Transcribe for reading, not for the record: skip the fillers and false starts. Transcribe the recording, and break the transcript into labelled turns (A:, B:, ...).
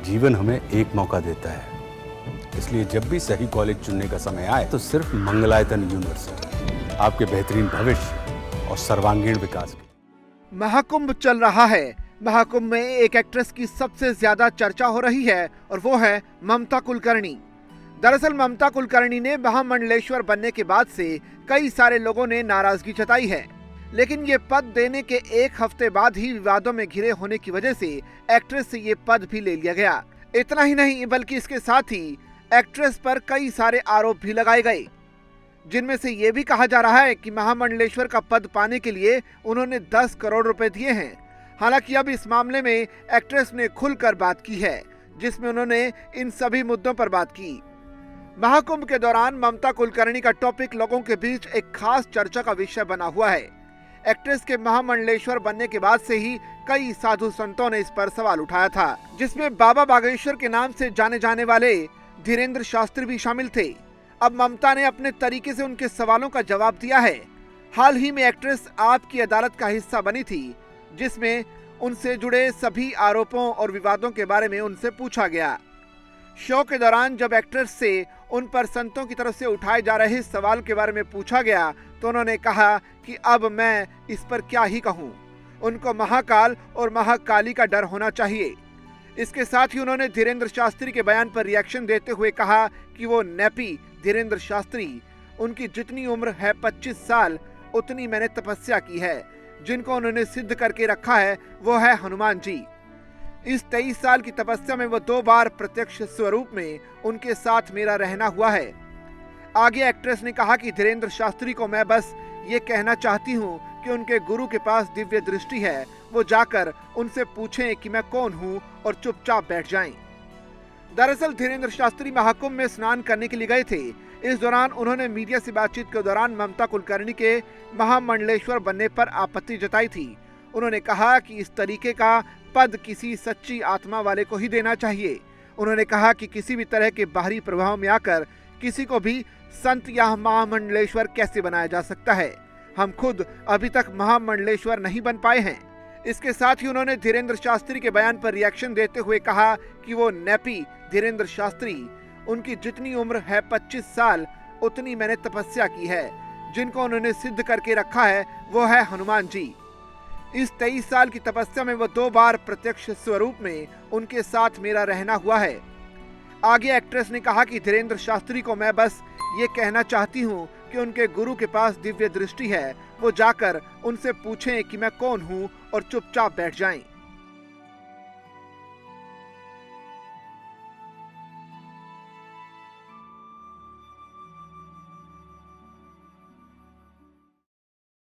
A: जीवन हमें एक मौका देता है, इसलिए जब भी सही कॉलेज चुनने का समय आए तो सिर्फ मंगलायतन यूनिवर्सिटी आपके बेहतरीन भविष्य और सर्वांगीण विकास के।
B: महाकुंभ चल रहा है। महाकुंभ में एक एक्ट्रेस की सबसे ज्यादा चर्चा हो रही है और वो है ममता कुलकर्णी। दरअसल ममता कुलकर्णी ने महामंडलेश्वर बनने के बाद से कई सारे लोगों ने नाराजगी जताई है, लेकिन ये पद देने के एक हफ्ते बाद ही विवादों में घिरे होने की वजह से एक्ट्रेस से ये पद भी ले लिया गया। इतना ही नहीं बल्कि इसके साथ ही एक्ट्रेस पर कई सारे आरोप भी लगाए गए, जिनमें से ये भी कहा जा रहा है कि महामंडलेश्वर का पद पाने के लिए उन्होंने 10 करोड़ रुपए दिए हैं। हालांकि अब इस मामले में एक्ट्रेस ने खुलकर बात की है, जिसमें उन्होंने इन सभी मुद्दों पर बात की। महाकुंभ के दौरान ममता कुलकर्णी का टॉपिक लोगों के बीच एक खास चर्चा का विषय बना हुआ है। एक्ट्रेस के महामंडलेश्वर बनने के बाद से ही कई साधु संतों ने इस पर सवाल उठाया था, जिसमें बाबा बागेश्वर के नाम से जाने जाने वाले धीरेन्द्र शास्त्री भी शामिल थे। अब ममता ने अपने तरीके से उनके सवालों का जवाब दिया है। हाल ही में एक्ट्रेस आपकी अदालत का हिस्सा बनी थी, जिसमें उनसे जुड़े सभी आरोपों और विवादों के बारे में उनसे पूछा गया। शो के दौरान जब एक्ट्रेस से उन पर संतों की तरफ से उठाए जा रहे सवाल के बारे में पूछा गया तो उन्होंने कहा कि अब मैं इस पर क्या ही कहूं, उनको महाकाल और महाकाली का डर होना चाहिए। इसके साथ ही उन्होंने धीरेन्द्र शास्त्री के बयान पर रिएक्शन देते हुए कहा कि वो नेपी धीरेन्द्र शास्त्री, उनकी जितनी उम्र है 25 साल, उतनी मैंने तपस्या की है। जिनको उन्होंने सिद्ध करके रखा है वो है हनुमान जी। इस 23 साल की तपस्या में वो 2 बार प्रत्यक्ष स्वरूप में उनके साथ मेरा रहना हुआ है। आगे एक्ट्रेस ने कहा कि धीरेन्द्र शास्त्री को मैं बस ये कहना चाहती हूँ कि उनके गुरु के पास दिव्य दृष्टि है, वो जाकर उनसे पूछें कि मैं कौन हूँ और चुपचाप बैठ जाएं। दरअसल धीरेन्द्र शास्त्री महाकुंभ में स्नान करने के लिए गए थे। इस दौरान उन्होंने मीडिया से बातचीत के दौरान ममता कुलकर्णी के महामंडलेश्वर बनने पर आपत्ति जताई थी। उन्होंने कहा कि इस तरीके का पद किसी सच्ची आत्मा वाले को ही देना चाहिए। उन्होंने कहा कि किसी भी तरह के बाहरी प्रभाव में आकर किसी को भी संत या महामंडलेश्वर कैसे बनाया जा सकता है। हम खुद अभी तक महामंडलेश्वर नहीं बन पाए हैं। इसके साथ ही उन्होंने धीरेन्द्र शास्त्री के बयान पर रिएक्शन देते हुए कहा कि वो नेपी धीरेन्द्र शास्त्री, उनकी जितनी उम्र है 25 साल, उतनी मैंने तपस्या की है। जिनको उन्होंने सिद्ध करके रखा है वो है हनुमान जी। इस 23 साल की तपस्या में वो 2 बार प्रत्यक्ष स्वरूप में उनके साथ मेरा रहना हुआ है। आगे एक्ट्रेस ने कहा कि धीरेन्द्र शास्त्री को मैं बस ये कहना चाहती हूँ कि उनके गुरु के पास दिव्य दृष्टि है, वो जाकर उनसे पूछें कि मैं कौन हूँ और चुपचाप बैठ जाएं।